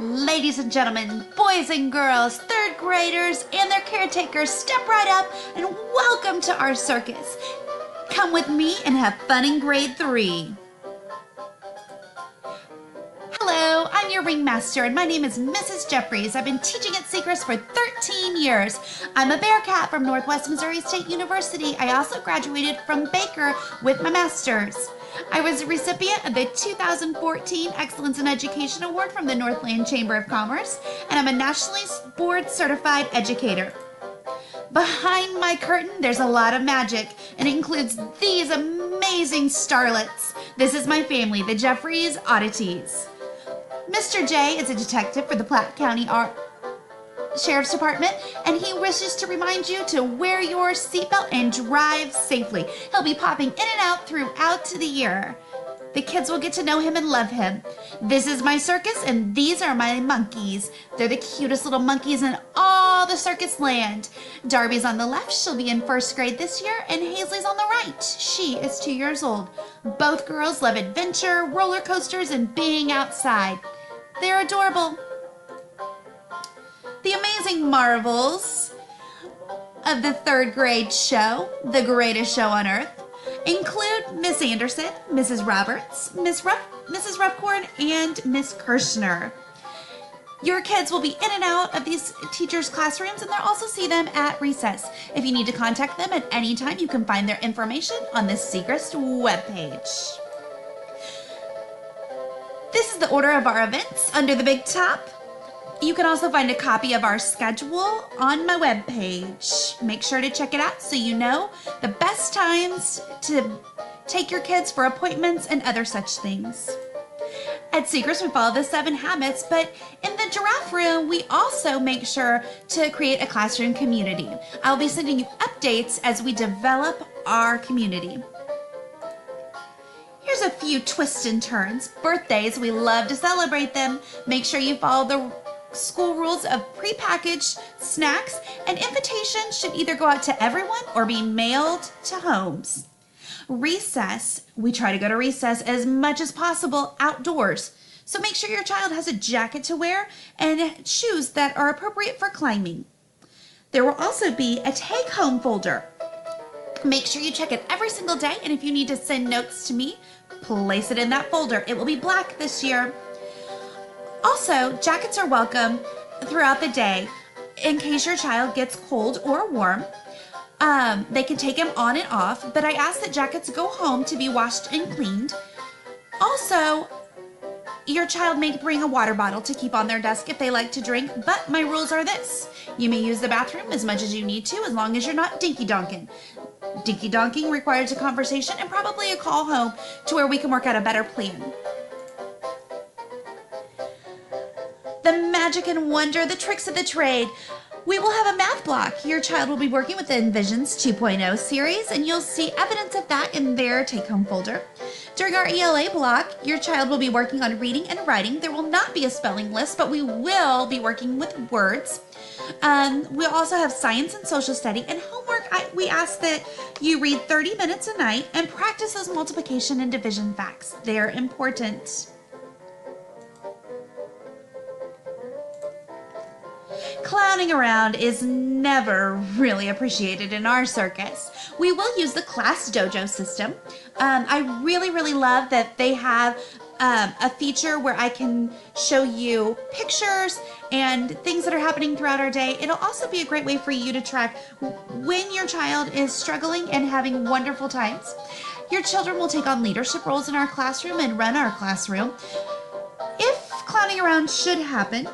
Ladies and gentlemen, boys and girls, third graders, and their caretakers, step right up and welcome to our circus. Come with me and have fun in grade 3. Hello, I'm your ringmaster and my name is Mrs. Jeffries. I've been teaching at Circus for 13 years. I'm a Bearcat from Northwest Missouri State University. I also graduated from Baker with my master's. I was a recipient of the 2014 Excellence in Education Award from the Northland Chamber of Commerce, and I'm a nationally board certified educator. Behind my curtain, there's a lot of magic, and it includes these amazing starlets. This is my family, the Jeffries Oddities. Mr. J is a detective for the Platte County Sheriff's Department, and he wishes to remind you to wear your seatbelt and drive safely. He'll be popping in and out throughout the year. The kids will get to know him and love him. This is my circus, and these are my monkeys. They're the cutest little monkeys in all the circus land. Darby's on the left. She'll be in first grade this year, and Hazley's on the right. She is 2 years old. Both girls love adventure, roller coasters, and being outside. They're adorable. The amazing marvels of the third grade show, The Greatest Show on Earth, include Miss Anderson, Mrs. Roberts, Mrs. Ruffcorn, and Miss Kirshner. Your kids will be in and out of these teachers' classrooms, and they'll also see them at recess. If you need to contact them at any time, you can find their information on the Circus webpage. This is the order of our events under the big top. You can also find a copy of our schedule on my webpage. Make sure to check it out so you know the best times to take your kids for appointments and other such things. At Circus, we follow the 7 habits, but in the giraffe room, we also make sure to create a classroom community. I'll be sending you updates as we develop our community. Here's a few twists and turns. Birthdays, we love to celebrate them. Make sure you follow the school rules of prepackaged snacks, and invitations should either go out to everyone or be mailed to homes. Recess, we try to go to recess as much as possible outdoors. So make sure your child has a jacket to wear and shoes that are appropriate for climbing. There will also be a take-home folder. Make sure you check it every single day, and if you need to send notes to me, place it in that folder. It will be black this year. Also, jackets are welcome throughout the day in case your child gets cold or warm. They can take them on and off, but I ask that jackets go home to be washed and cleaned. Also, your child may bring a water bottle to keep on their desk if they like to drink, but my rules are this. You may use the bathroom as much as you need to, as long as you're not dinky-donking. Dinky-donking requires a conversation and probably a call home to where we can work out a better plan. The magic and wonder, the tricks of the trade. We will have a math block. Your child will be working with the Envisions 2.0 series, and you'll see evidence of that in their take-home folder. During our ELA block, your child will be working on reading and writing. There will not be a spelling list, but we will be working with words. We'll also have science and social study, and homework. We ask that you read 30 minutes a night and practice those multiplication and division facts. They're important. Clowning around is never really appreciated in our circus. We will use the class dojo system. I really love that they have a feature where I can show you pictures and things that are happening throughout our day. It'll also be a great way for you to track when your child is struggling and having wonderful times. Your children will take on leadership roles in our classroom and run our classroom. If clowning around should happen,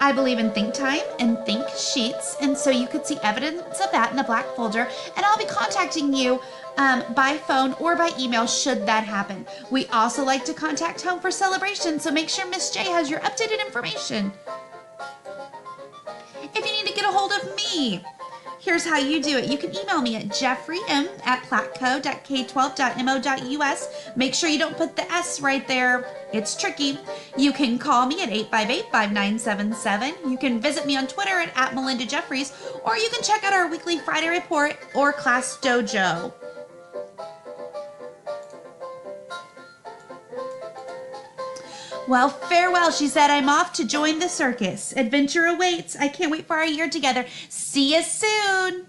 I believe in think time and think sheets, and so you could see evidence of that in the black folder, and I'll be contacting you by phone or by email should that happen. We also like to contact home for celebration, so make sure Miss J has your updated information. If you need to get a hold of me, here's how you do it. You can email me at jeffrym@platco.k12.mo.us. Make sure you don't put the S right there. It's tricky. You can call me at 858-5977. You can visit me on Twitter at Melinda Jeffries, or you can check out our weekly Friday report or Class Dojo. Well, farewell, she said. I'm off to join the circus. Adventure awaits. I can't wait for our year together. See you soon.